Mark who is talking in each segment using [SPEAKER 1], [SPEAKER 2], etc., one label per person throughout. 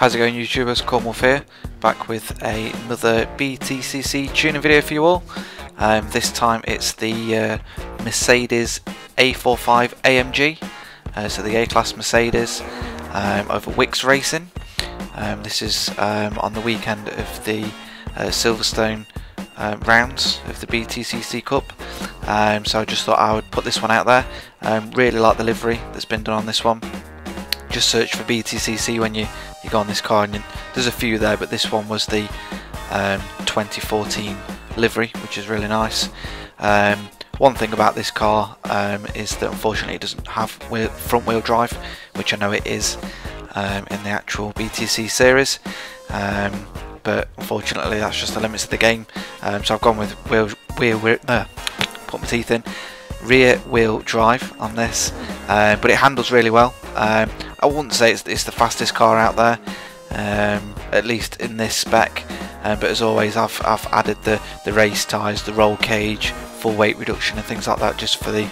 [SPEAKER 1] How's it going, YouTubers? Cornwolf here, back with another BTCC tuning video for you all. This time it's the Mercedes A45 AMG, so the A-Class Mercedes over Wix Racing. This is on the weekend of the Silverstone rounds of the BTCC Cup. So I just thought I would put this one out there. Really like the livery that's been done on this one. Just search for BTCC when you go on this car, and there's a few there, but this one was the 2014 livery, which is really nice. One thing about this car is that unfortunately it doesn't have front wheel drive, which I know it is in the actual BTC series, but unfortunately that's just the limits of the game. So I've gone with put my teeth in, rear wheel drive on this, but it handles really well. I wouldn't say it's the fastest car out there, at least in this spec, but as always I've added the race tyres, the roll cage, full weight reduction and things like that just for the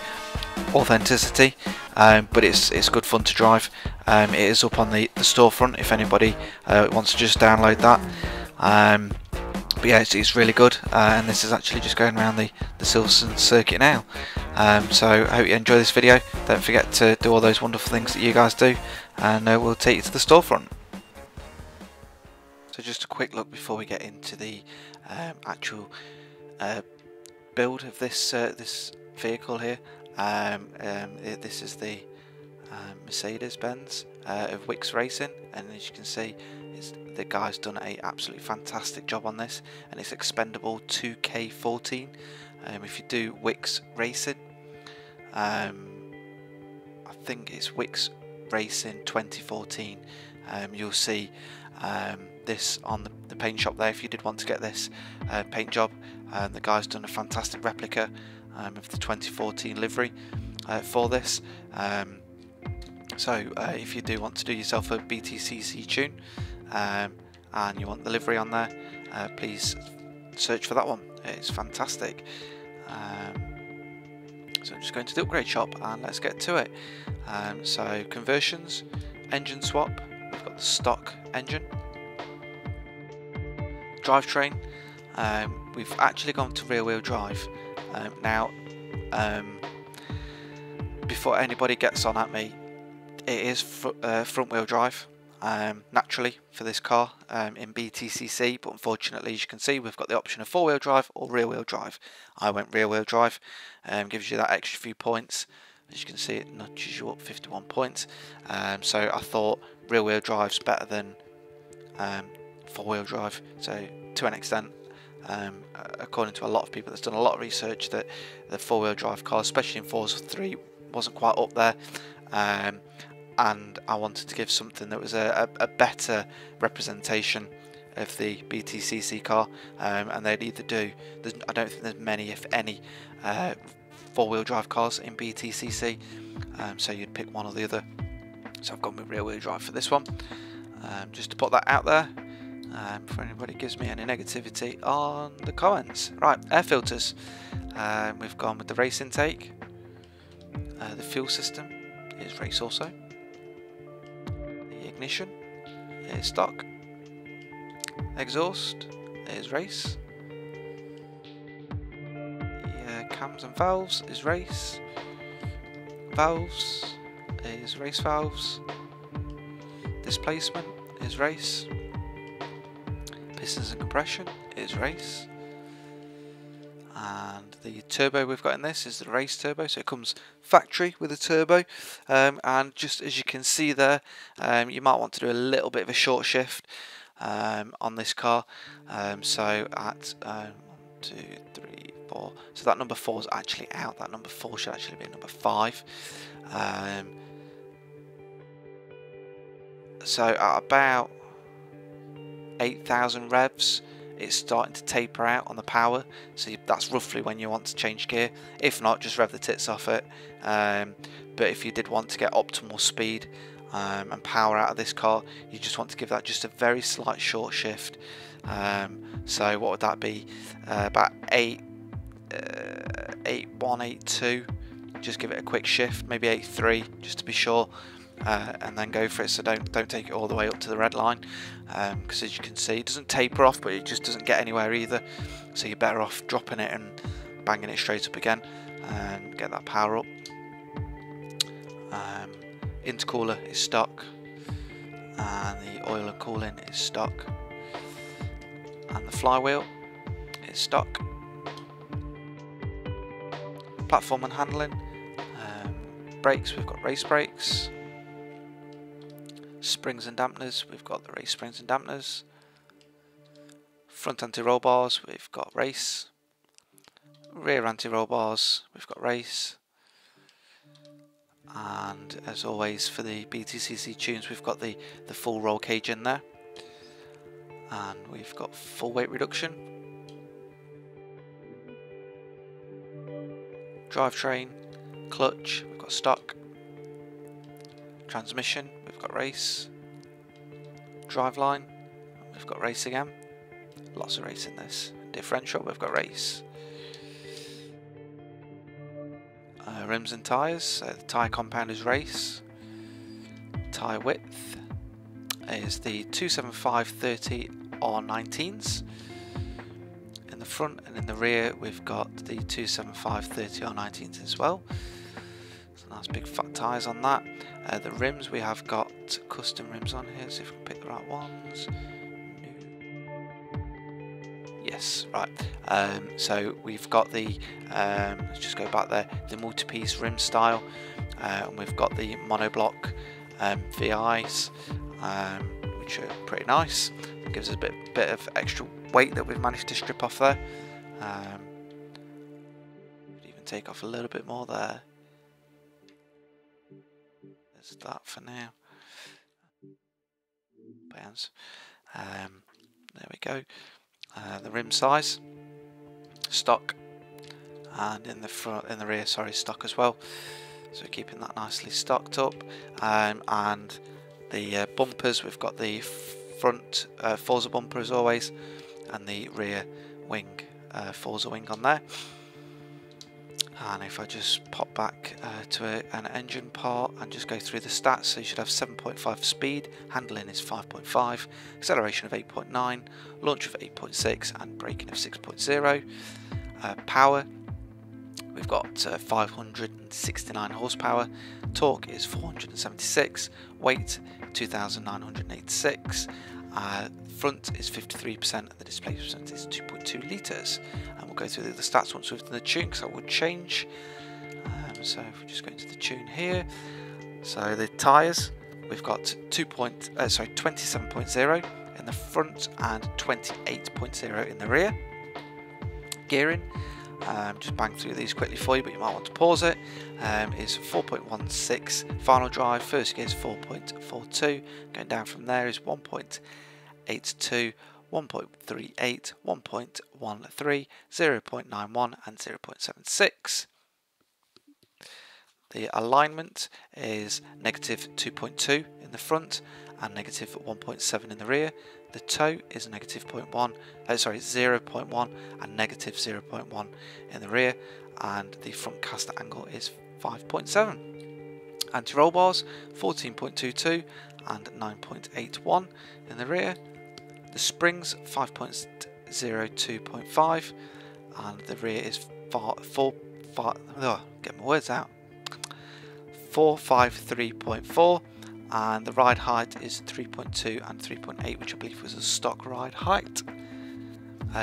[SPEAKER 1] authenticity, but it's good fun to drive. It is up on the storefront if anybody wants to just download that. But yeah, it's really good, and this is actually just going around the Silverstone circuit now. So I hope you enjoy this video. Don't forget to do all those wonderful things that you guys do, and we'll take you to the storefront. So just a quick look before we get into the actual build of this vehicle here. This is the Mercedes-Benz of Wix Racing, and as you can see, the guy's done an absolutely fantastic job on this, and it's expendable 2K14. If you do Wix Racing, I think it's Wix Racing 2014, you'll see this on the paint shop there if you did want to get this paint job. The guy's done a fantastic replica of the 2014 livery for this. So if you do want to do yourself a BTCC tune and you want the livery on there, please search for that one. It's fantastic. So I'm just going to the upgrade shop and let's get to it. So conversions, engine swap, we've got the stock engine. Drivetrain, we've actually gone to rear wheel drive. Now, before anybody gets on at me, it is front wheel drive naturally for this car in BTCC, but unfortunately, as you can see, we've got the option of four wheel drive or rear wheel drive. I went rear wheel drive, gives you that extra few points. As you can see, it nudges you up 51 points. So I thought rear wheel drive's better than four wheel drive. So to an extent, according to a lot of people that's done a lot of research, that the four wheel drive car, especially in Forza 3, wasn't quite up there. And I wanted to give something that was a better representation of the BTCC car, and they'd either do, I don't think there's many, if any, four-wheel drive cars in BTCC, so you'd pick one or the other. So I've gone with rear-wheel drive for this one, just to put that out there before anybody gives me any negativity on the comments. Right, air filters, we've gone with the race intake. The fuel system is race also. The ignition is stock. Exhaust is race. The cams and valves is race. Valves is race valves. Displacement is race. Pistons and compression is race. And the turbo we've got in this is the race turbo, so it comes factory with a turbo, and just as you can see there, you might want to do a little bit of a short shift on this car. So at 1, 2, 3, 4, so that number 4 is actually out. That number 4 should actually be number 5. So at about 8,000 revs, it's starting to taper out on the power, so that's roughly when you want to change gear. If not, just rev the tits off it. But if you did want to get optimal speed and power out of this car, you just want to give that just a very slight short shift. So what would that be? About 8.1, 8.2. Just give it a quick shift, maybe 8.3, just to be sure. and then go for it. So don't take it all the way up to the red line, because as you can see, it doesn't taper off, but it just doesn't get anywhere either. So you're better off dropping it and banging it straight up again and get that power up. Intercooler is stock, and the oil and cooling is stock, and the flywheel is stock. Platform and handling, brakes, we've got race brakes. Springs and dampeners, we've got the race springs and dampeners. Front anti-roll bars, we've got race. Rear anti-roll bars, we've got race. And as always for the BTCC tunes, we've got the full roll cage in there. And we've got full weight reduction. Drivetrain, clutch, we've got stock. Transmission, we've got race. Driveline, we've got race again. Lots of race in this. Differential, we've got race. Rims and tyres, the tyre compound is race. Tyre width is the 275/30 R19s. In the front and in the rear we've got the 275/30 R19s as well. So nice big fat tyres on that. The rims, we have got custom rims on here, so if we can pick the right ones. Yes, right. So we've got the, let's just go back there, the multi-piece rim style, and we've got the monoblock VIs, which are pretty nice. It gives us a bit of extra weight that we've managed to strip off there. Even take off a little bit more there. There's that for now. Bounce. There we go. The rim size, stock, and in the front, in the rear, sorry, stock as well. So we're keeping that nicely stocked up. And the bumpers, we've got the front Forza bumper as always, and the rear wing Forza wing on there. And if I just pop back to an engine part and just go through the stats, so you should have 7.5 speed, handling is 5.5, acceleration of 8.9, launch of 8.6, and braking of 6.0. Power, we've got 569 horsepower, torque is 476, weight 2,986, front is 53%, and the displacement is 2.2 litres. And we'll go through the stats once we've done the tune, because that would change. So if we just go into the tune here, so the tyres, we've got 27.0 in the front and 28.0 in the rear. Gearing, just bang through these quickly for you, but you might want to pause it. Is 4.16 final drive, first gear is 4.42, going down from there is 1.82, 1.38, 1.13, 0.91 and 0.76. The alignment is negative 2.2 in the front and negative 1.7 in the rear. The toe is negative 0.1 and negative 0.1 in the rear, and the front caster angle is 5.7. Anti-roll bars 14.22 and 9.81 in the rear. The springs 5.02.5 and the rear is 453.4 and the ride height is 3.2 and 3.8, which I believe was a stock ride height.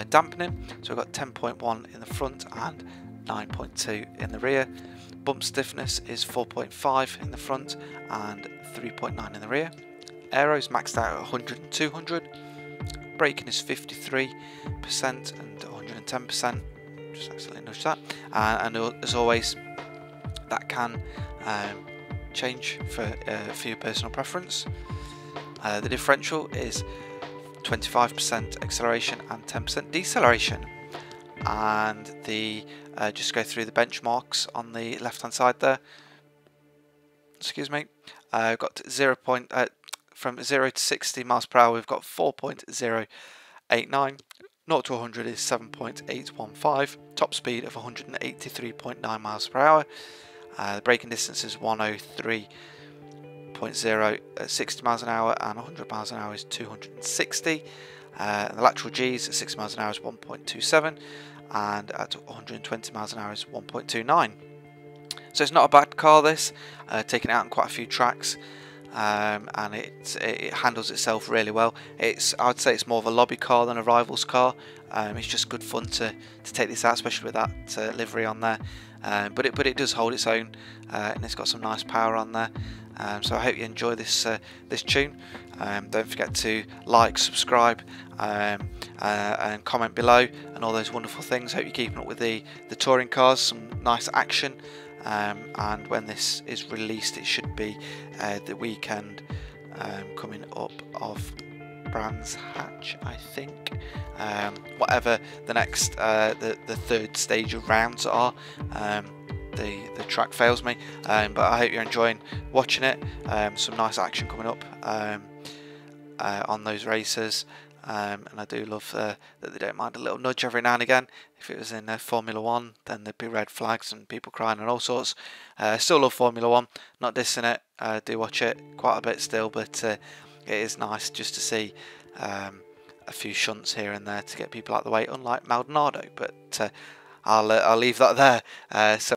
[SPEAKER 1] Dampening, so we've got 10.1 in the front and 9.2 in the rear. Bump stiffness is 4.5 in the front and 3.9 in the rear. Aero's maxed out at 100 and 200. Braking is 53% and 110%. Just accidentally nudged that. And as always, that can change for your personal preference. The differential is 25% acceleration and 10% deceleration. And the just go through the benchmarks on the left hand side there. Excuse me. Got from 0 to 60 miles per hour, we've got 4.089. 0 to 100 is 7.815. Top speed of 183.9 miles per hour. The braking distance is 103.9 1.0 at 60 miles an hour, and 100 miles an hour is 260. And the lateral G's at 60 miles an hour is 1.27, and at 120 miles an hour is 1.29. So it's not a bad car, this, taken out on quite a few tracks, and it handles itself really well. I would say it's more of a lobby car than a rivals car. It's just good fun to take this out, especially with that livery on there. But it does hold its own, and it's got some nice power on there. So I hope you enjoy this tune. Don't forget to like, subscribe, and comment below, and all those wonderful things. Hope you're keeping up with the touring cars, some nice action. And when this is released, it should be the weekend coming up of Brands Hatch, I think. Whatever the next, the third stage of rounds are. The track fails me, but I hope you're enjoying watching it. Some nice action coming up on those races, and I do love that they don't mind a little nudge every now and again. If it was in Formula 1, then there'd be red flags and people crying and all sorts. Still love Formula 1, not dissing it. I do watch it quite a bit still, but it is nice just to see a few shunts here and there to get people out of the way, unlike Maldonado. But I'll leave that there. So